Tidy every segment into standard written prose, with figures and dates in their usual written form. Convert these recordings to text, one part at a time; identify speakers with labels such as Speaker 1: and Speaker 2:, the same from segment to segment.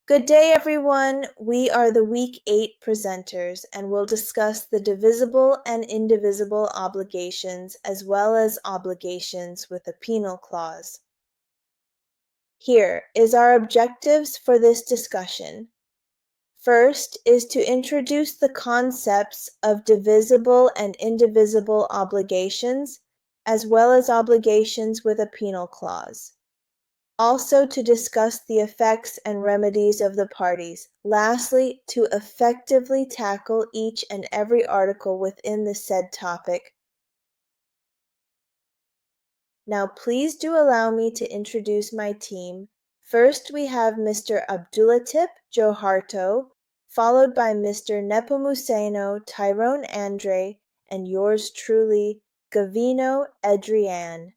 Speaker 1: Good day, everyone. We are the Week 8 presenters, and we'll discuss the divisible and indivisible obligations as well as obligations with a penal clause. Here is our objectives for this discussion. First is to introduce the concepts of divisible and indivisible obligations, as well as obligations with a penal clause. Also to discuss the effects and remedies of the parties. Lastly, to effectively tackle each and every article within the said topic. Now please do allow me to introduce my team. First we have Mr. Abdulatif Joharto, followed by Mr. Nepomuceno Tyrone Andre, and yours truly, Gavino Adrian.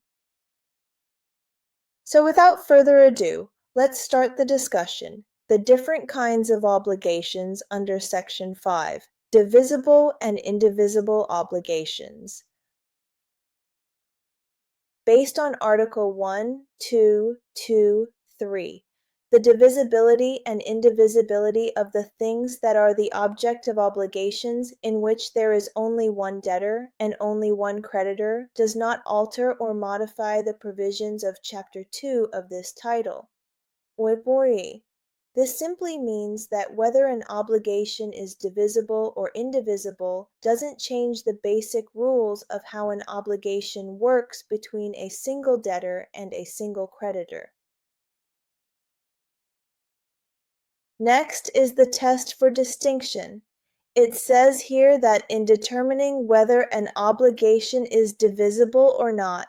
Speaker 1: So without further ado, let's start the discussion. The different kinds of obligations under Section 5, divisible and indivisible obligations. Based on Article 1, 2, 2, 3, the divisibility and indivisibility of the things that are the object of obligations in which there is only one debtor and only one creditor does not alter or modify the provisions of Chapter 2 of this title. Oibori. This simply means that whether an obligation is divisible or indivisible doesn't change the basic rules of how an obligation works between a single debtor and a single creditor. Next is the test for distinction. It says here that in determining whether an obligation is divisible or not,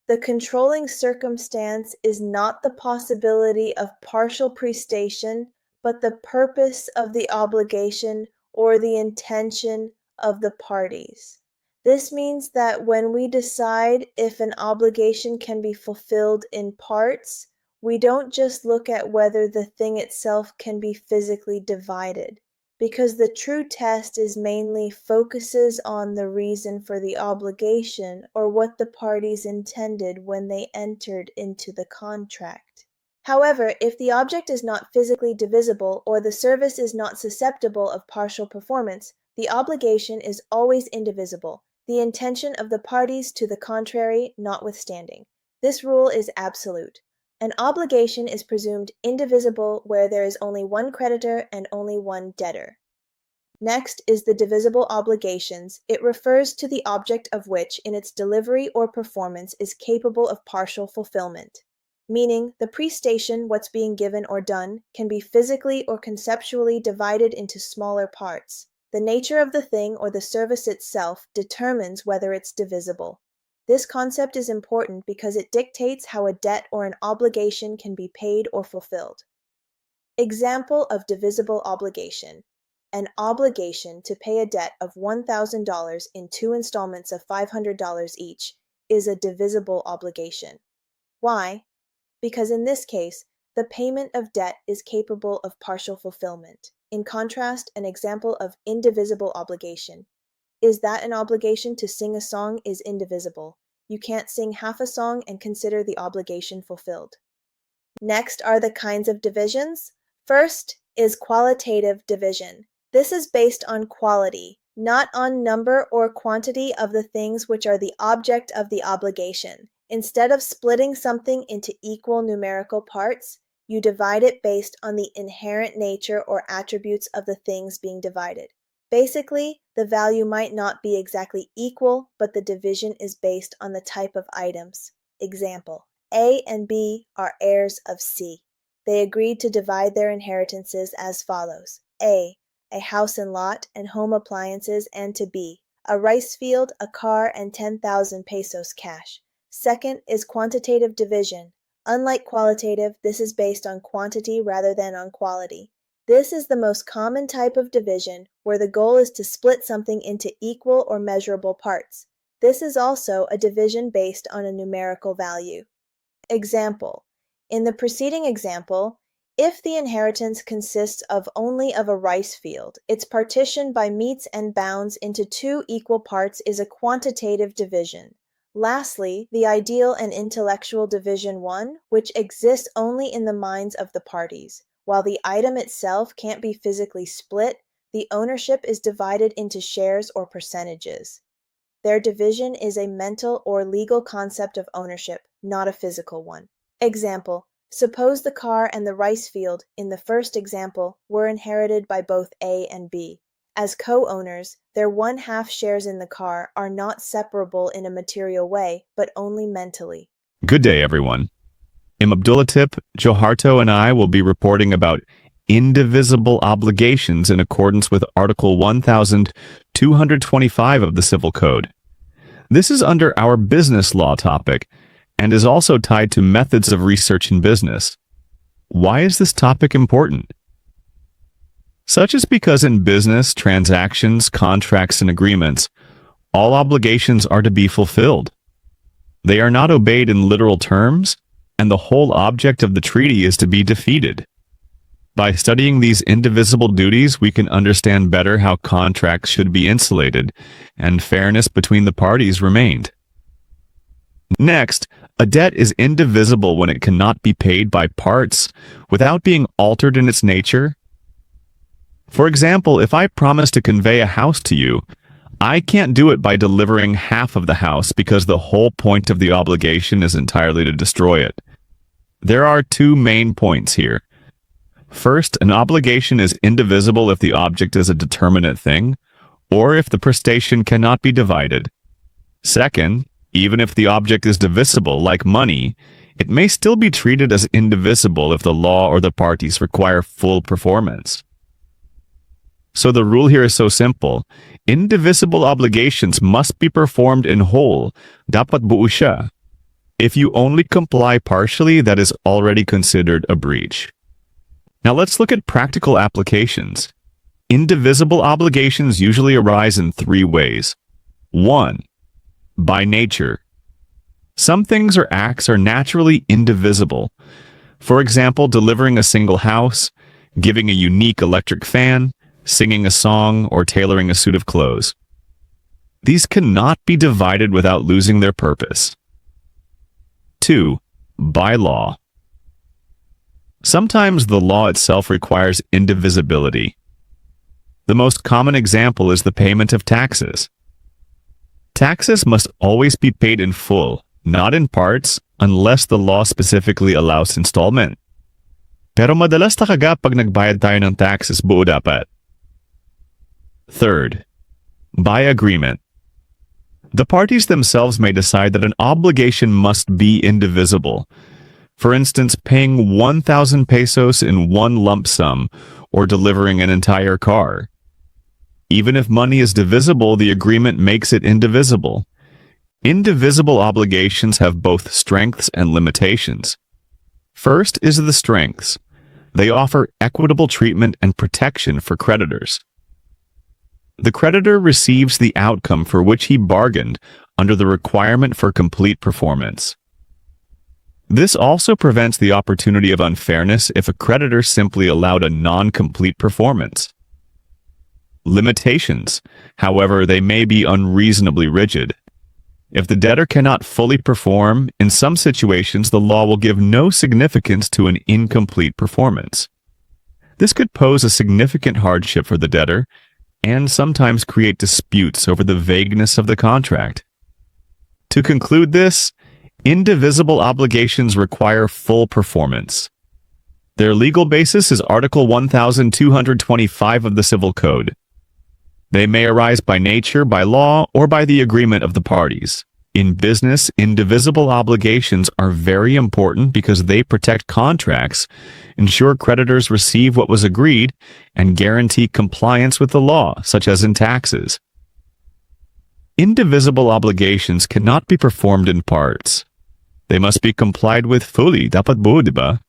Speaker 1: the controlling circumstance is not the possibility of partial prestation, but the purpose of the obligation or the intention of the parties. This means that when we decide if an obligation can be fulfilled in parts, we don't just look at whether the thing itself can be physically divided, because the true test is mainly focuses on the reason for the obligation or what the parties intended when they entered into the contract. However, if the object is not physically divisible or the service is not susceptible of partial performance, the obligation is always indivisible, the intention of the parties to the contrary notwithstanding. This rule is absolute. An obligation is presumed indivisible where there is only one creditor and only one debtor. Next is the divisible obligations. It refers to the object of which in its delivery or performance is capable of partial fulfillment, meaning the prestation, what's being given or done, can be physically or conceptually divided into smaller parts. The nature of the thing or the service itself determines whether it's divisible. This concept is important because it dictates how a debt or an obligation can be paid or fulfilled. Example of divisible obligation. An obligation to pay a debt of $1,000 in 2 installments of $500 each is a divisible obligation. Why? Because in this case, the payment of debt is capable of partial fulfillment. In contrast, an example of indivisible obligation is that an obligation to sing a song is indivisible. You can't sing half a song and consider the obligation fulfilled. Next are the kinds of divisions. First is qualitative division. This is based on quality, not on number or quantity of the things which are the object of the obligation. Instead of splitting something into equal numerical parts, you divide it based on the inherent nature or attributes of the things being divided. Basically, the value might not be exactly equal, but the division is based on the type of items. Example, A and B are heirs of C. They agreed to divide their inheritances as follows. A house and lot and home appliances, and to B, a rice field, a car, and 10,000 pesos cash. Second is quantitative division. Unlike qualitative, this is based on quantity rather than on quality. This is the most common type of division, where the goal is to split something into equal or measurable parts. This is also a division based on a numerical value. Example. In the preceding example, if the inheritance consists of only of a rice field, its partition by metes and bounds into 2 equal parts is a quantitative division. Lastly, the ideal and intellectual division 1, which exists only in the minds of the parties, While the item itself can't be physically split, the ownership is divided into shares or percentages. Their division is a mental or legal concept of ownership, not a physical one. Example: suppose the car and the rice field, in the first example, were inherited by both A and B. As co-owners, their 1/2 shares in the car are not separable in a material way, but only mentally.
Speaker 2: Good day, everyone. I'm Abdullatip. Joharto and I will be reporting about indivisible obligations in accordance with Article 1225 of the Civil Code. This is under our business law topic and is also tied to methods of research in business. Why is this topic important? Such is because in business, transactions, contracts, and agreements, all obligations are to be fulfilled. They are not obeyed in literal terms, and the whole object of the treaty is to be defeated. By studying these indivisible duties, we can understand better how contracts should be insulated, and fairness between the parties remained. Next, a debt is indivisible when it cannot be paid by parts without being altered in its nature. For example, if I promise to convey a house to you, I can't do it by delivering half of the house because the whole point of the obligation is entirely to destroy it. There are two main points here. First, an obligation is indivisible if the object is a determinate thing, or if the prestation cannot be divided. Second, even if the object is divisible, like money, it may still be treated as indivisible if the law or the parties require full performance. So the rule here is so simple. Indivisible obligations must be performed in whole. Dapat buo siya. If you only comply partially, that is already considered a breach. Now let's look at practical applications. Indivisible obligations usually arise in three ways. 1. By nature. Some things or acts are naturally indivisible. For example, delivering a single house, giving a unique electric fan, singing a song, or tailoring a suit of clothes. These cannot be divided without losing their purpose. 2. By law. Sometimes the law itself requires indivisibility. The most common example is the payment of taxes. Taxes must always be paid in full, not in parts, unless the law specifically allows installment. Pero madalas talaga pag nagbayad tayo ng taxes, buo dapat. Third, by agreement. The parties themselves may decide that an obligation must be indivisible. For instance, paying 1,000 pesos in one lump sum or delivering an entire car. Even if money is divisible, the agreement makes it indivisible. Indivisible obligations have both strengths and limitations. First is the strengths. They offer equitable treatment and protection for creditors. The creditor receives the outcome for which he bargained under the requirement for complete performance. This also prevents the opportunity of unfairness if a creditor simply allowed a non-complete performance. Limitations, however, they may be unreasonably rigid. If the debtor cannot fully perform, in some situations the law will give no significance to an incomplete performance. This could pose a significant hardship for the debtor and sometimes create disputes over the vagueness of the contract. To conclude this, indivisible obligations require full performance. Their legal basis is Article 1225 of the Civil Code. They may arise by nature, by law, or by the agreement of the parties. In business, indivisible obligations are very important because they protect contracts, ensure creditors receive what was agreed, and guarantee compliance with the law, such as in taxes. Indivisible obligations cannot be performed in parts. They must be complied with fully, dapat buo, diba?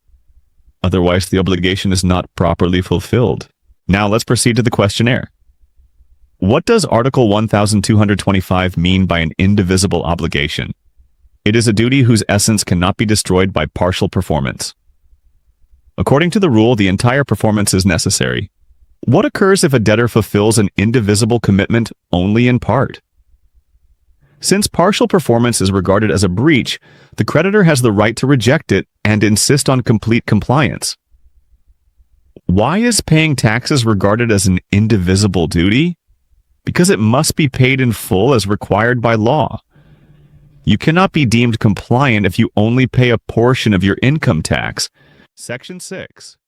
Speaker 2: Otherwise, the obligation is not properly fulfilled. Now let's proceed to the questionnaire. What does Article 1225 mean by an indivisible obligation? It is a duty whose essence cannot be destroyed by partial performance. According to the rule, the entire performance is necessary. What occurs if a debtor fulfills an indivisible commitment only in part? Since partial performance is regarded as a breach, the creditor has the right to reject it and insist on complete compliance. Why is paying taxes regarded as an indivisible duty? Because it must be paid in full as required by law. You cannot be deemed compliant if you only pay a portion of your income tax. Section 6.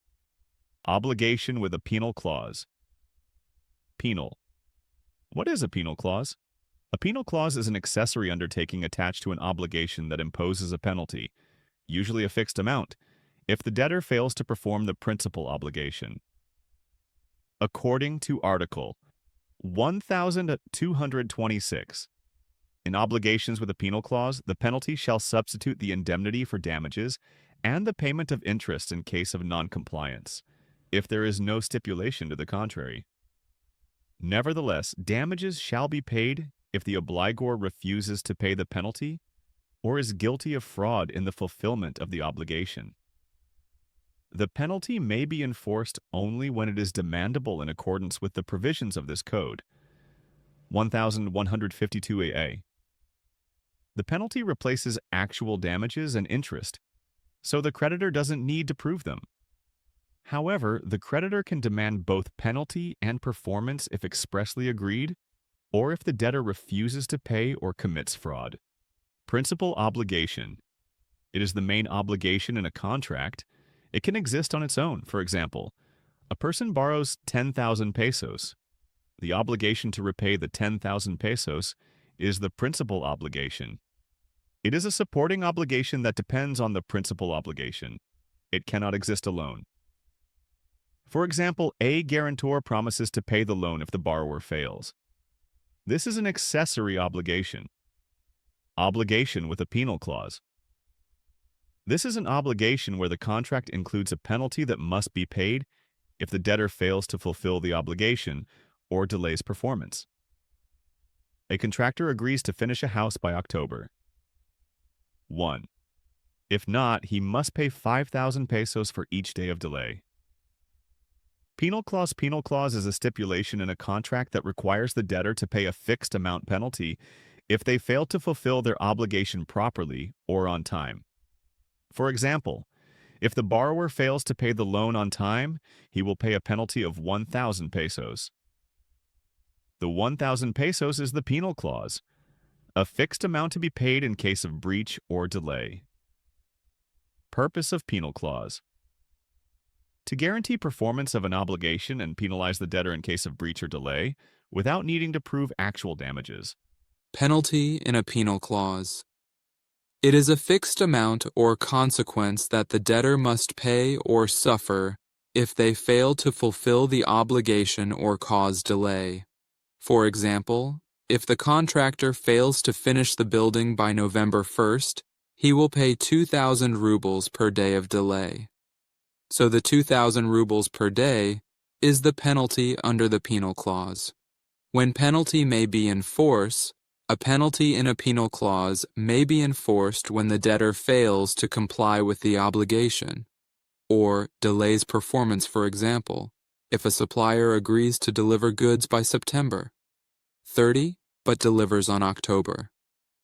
Speaker 2: Obligation with a penal clause. Penal. What is a penal clause? A penal clause is an accessory undertaking attached to an obligation that imposes a penalty, usually a fixed amount, if the debtor fails to perform the principal obligation. According to Article 1226, in obligations with a penal clause, the penalty shall substitute the indemnity for damages and the payment of interest in case of noncompliance, if there is no stipulation to the contrary. Nevertheless, damages shall be paid if the obligor refuses to pay the penalty or is guilty of fraud in the fulfillment of the obligation. The penalty may be enforced only when it is demandable in accordance with the provisions of this code. 1152AA. The penalty replaces actual damages and interest, so the creditor doesn't need to prove them. However, the creditor can demand both penalty and performance if expressly agreed, or if the debtor refuses to pay or commits fraud. Principal obligation. It is the main obligation in a contract. It can exist on its own. For example, a person borrows 10,000 pesos. The obligation to repay the 10,000 pesos is the principal obligation. It is a supporting obligation that depends on the principal obligation. It cannot exist alone. For example, a guarantor promises to pay the loan if the borrower fails. This is an accessory obligation. Obligation with a penal clause. This is an obligation where the contract includes a penalty that must be paid if the debtor fails to fulfill the obligation or delays performance. A contractor agrees to finish a house by October. 1. If not, he must pay 5,000 pesos for each day of delay. Penal clause. Penal clause is a stipulation in a contract that requires the debtor to pay a fixed amount penalty if they fail to fulfill their obligation properly or on time. For example, if the borrower fails to pay the loan on time, he will pay a penalty of 1,000 pesos. The 1,000 pesos is the penal clause, a fixed amount to be paid in case of breach or delay. Purpose of penal clause. To guarantee performance of an obligation and penalize the debtor in case of breach or delay without needing to prove actual damages.
Speaker 3: Penalty in a penal clause. It is a fixed amount or consequence that the debtor must pay or suffer if they fail to fulfill the obligation or cause delay. For example, if the contractor fails to finish the building by November 1st, he will pay 2,000 rubles per day of delay. So the 2,000 rubles per day is the penalty under the penal clause. When penalty may be in force, a penalty in a penal clause may be enforced when the debtor fails to comply with the obligation, or delays performance. For example, if a supplier agrees to deliver goods by September 30 but delivers on October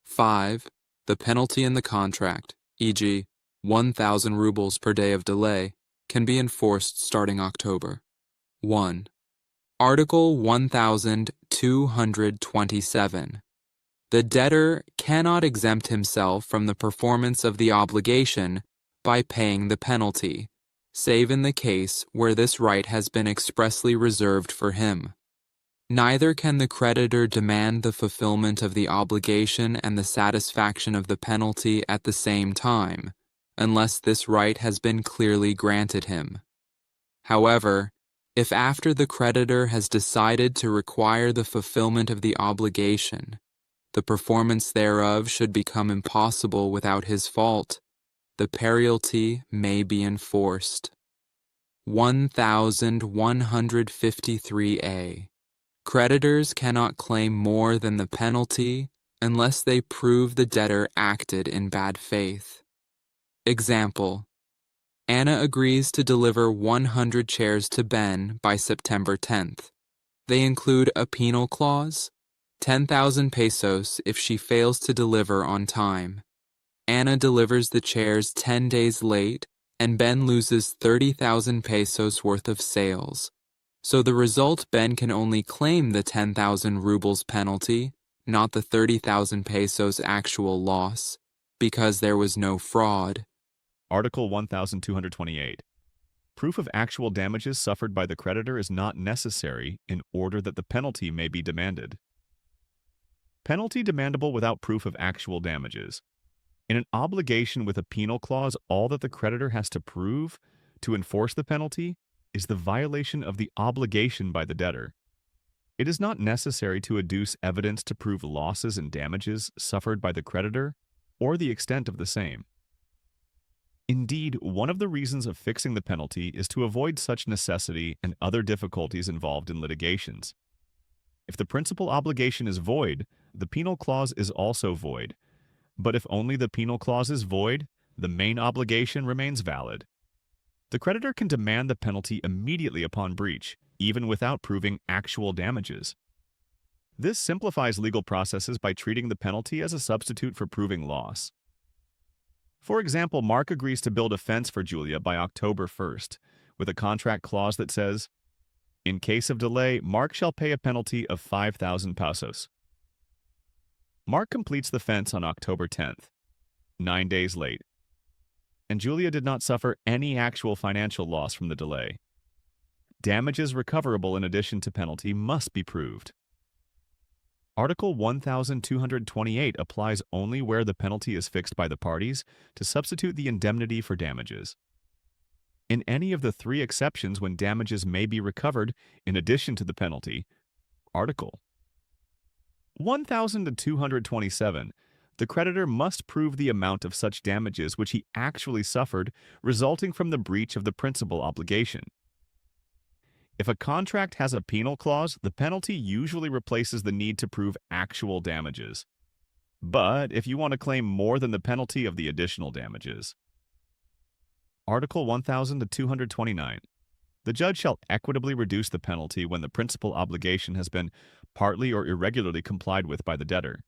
Speaker 3: 5, the penalty in the contract, e.g., 1,000 rubles per day of delay, can be enforced starting October 1. Article 1227. The debtor cannot exempt himself from the performance of the obligation by paying the penalty, save in the case where this right has been expressly reserved for him. Neither can the creditor demand the fulfillment of the obligation and the satisfaction of the penalty at the same time, unless this right has been clearly granted him. However, if after the creditor has decided to require the fulfillment of the obligation, the performance thereof should become impossible without his fault, the penalty may be enforced. 1153A. Creditors cannot claim more than the penalty unless they prove the debtor acted in bad faith. Example: Anna agrees to deliver 100 chairs to Ben by September 10th. They include a penal clause, 10,000 pesos if she fails to deliver on time. Anna delivers the chairs 10 days late and Ben loses 30,000 pesos worth of sales. So the result, Ben can only claim the 10,000 rubles penalty, not the 30,000 pesos actual loss, because there was no fraud.
Speaker 2: Article 1228. Proof of actual damages suffered by the creditor is not necessary in order that the penalty may be demanded. Penalty demandable without proof of actual damages. In an obligation with a penal clause, all that the creditor has to prove to enforce the penalty is the violation of the obligation by the debtor. It is not necessary to adduce evidence to prove losses and damages suffered by the creditor or the extent of the same. Indeed, one of the reasons of fixing the penalty is to avoid such necessity and other difficulties involved in litigations. If the principal obligation is void, the penal clause is also void. But if only the penal clause is void, the main obligation remains valid. The creditor can demand the penalty immediately upon breach, even without proving actual damages. This simplifies legal processes by treating the penalty as a substitute for proving loss. For example, Mark agrees to build a fence for Julia by October 1st, with a contract clause that says, "In case of delay, Mark shall pay a penalty of 5,000 pesos." Mark completes the fence on October 10th, 9 days late, and Julia did not suffer any actual financial loss from the delay. Damages recoverable in addition to penalty must be proved. Article 1228 applies only where the penalty is fixed by the parties to substitute the indemnity for damages. In any of the three exceptions when damages may be recovered in addition to the penalty, Article 1227, the creditor must prove the amount of such damages which he actually suffered resulting from the breach of the principal obligation. If a contract has a penal clause, the penalty usually replaces the need to prove actual damages. But if you want to claim more than the penalty of the additional damages. Article 1229. The judge shall equitably reduce the penalty when the principal obligation has been partly or irregularly complied with by the debtor.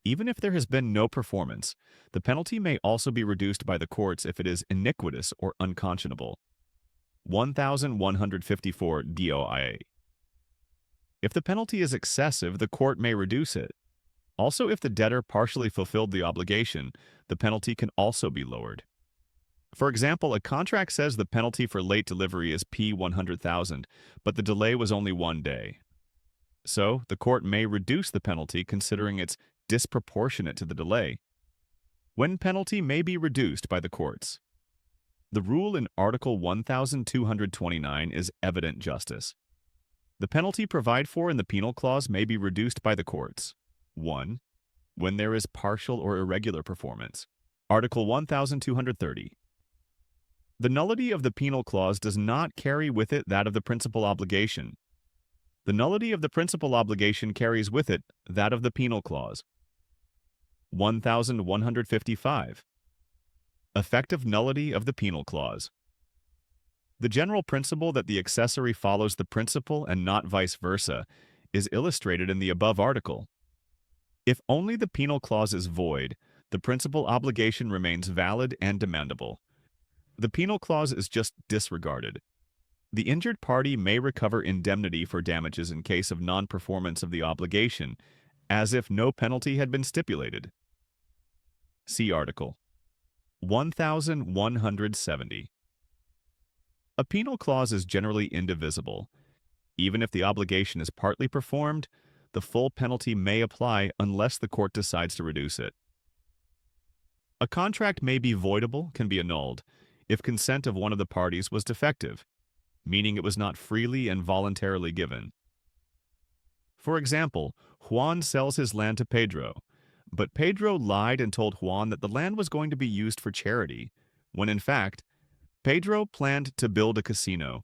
Speaker 2: Even if there has been no performance, the penalty may also be reduced by the courts if it is iniquitous or unconscionable. 1154 DOIA. If the penalty is excessive, the court may reduce it. Also, if the debtor partially fulfilled the obligation, the penalty can also be lowered. For example, a contract says the penalty for late delivery is P100,000, but the delay was only 1 day. So, the court may reduce the penalty considering it's disproportionate to the delay. When penalty may be reduced by the courts. The rule in Article 1229 is evident justice. The penalty provided for in the penal clause may be reduced by the courts. 1. When there is partial or irregular performance. Article 1230. The nullity of the penal clause does not carry with it that of the principal obligation. The nullity of the principal obligation carries with it that of the penal clause. 1155. Effective nullity of the penal clause. The general principle that the accessory follows the principal and not vice versa is illustrated in the above article. If only the penal clause is void, the principal obligation remains valid and demandable. The penal clause is just disregarded. The injured party may recover indemnity for damages in case of non-performance of the obligation, as if no penalty had been stipulated. See Article 1170. A penal clause is generally indivisible. Even if the obligation is partly performed, the full penalty may apply unless the court decides to reduce it. A contract may be voidable, can be annulled, if consent of one of the parties was defective, meaning it was not freely and voluntarily given. For example, Juan sells his land to Pedro, but Pedro lied and told Juan that the land was going to be used for charity, when in fact, Pedro planned to build a casino.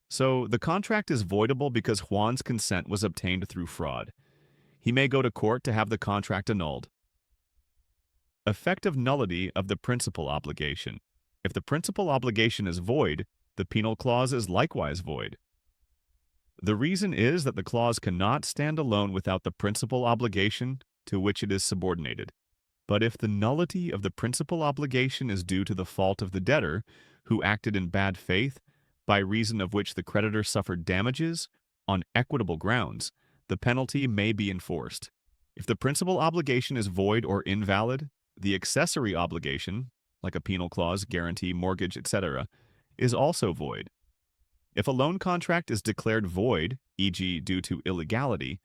Speaker 2: So the contract is voidable because Juan's consent was obtained through fraud. He may go to court to have the contract annulled. Effective nullity of the principal obligation. If the principal obligation is void, the penal clause is likewise void. The reason is that the clause cannot stand alone without the principal obligation to which it is subordinated. But if the nullity of the principal obligation is due to the fault of the debtor, who acted in bad faith, by reason of which the creditor suffered damages, on equitable grounds, the penalty may be enforced. If the principal obligation is void or invalid, the accessory obligation, like a penal clause, guarantee, mortgage, etc., is also void. If a loan contract is declared void, e.g. due to illegality,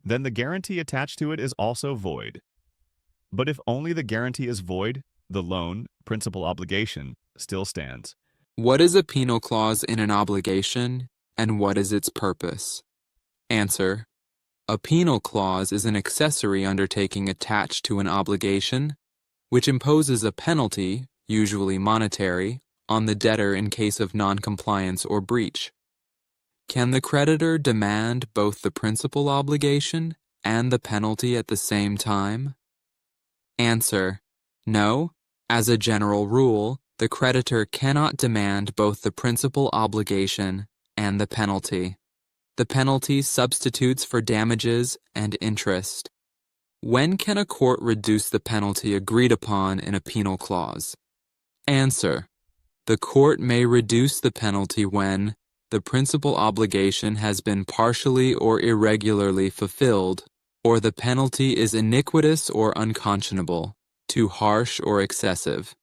Speaker 2: then the guarantee attached to it is also void. But if only the guarantee is void, the loan, principal obligation, still stands.
Speaker 3: What is a penal clause in an obligation, and what is its purpose? Answer: a penal clause is an accessory undertaking attached to an obligation, which imposes a penalty, usually monetary, on the debtor in case of noncompliance or breach. Can the creditor demand both the principal obligation and the penalty at the same time? Answer: no. As a general rule, the creditor cannot demand both the principal obligation and the penalty. The penalty substitutes for damages and interest. When can a court reduce the penalty agreed upon in a penal clause? Answer: the court may reduce the penalty when the principal obligation has been partially or irregularly fulfilled, or the penalty is iniquitous or unconscionable, too harsh or excessive.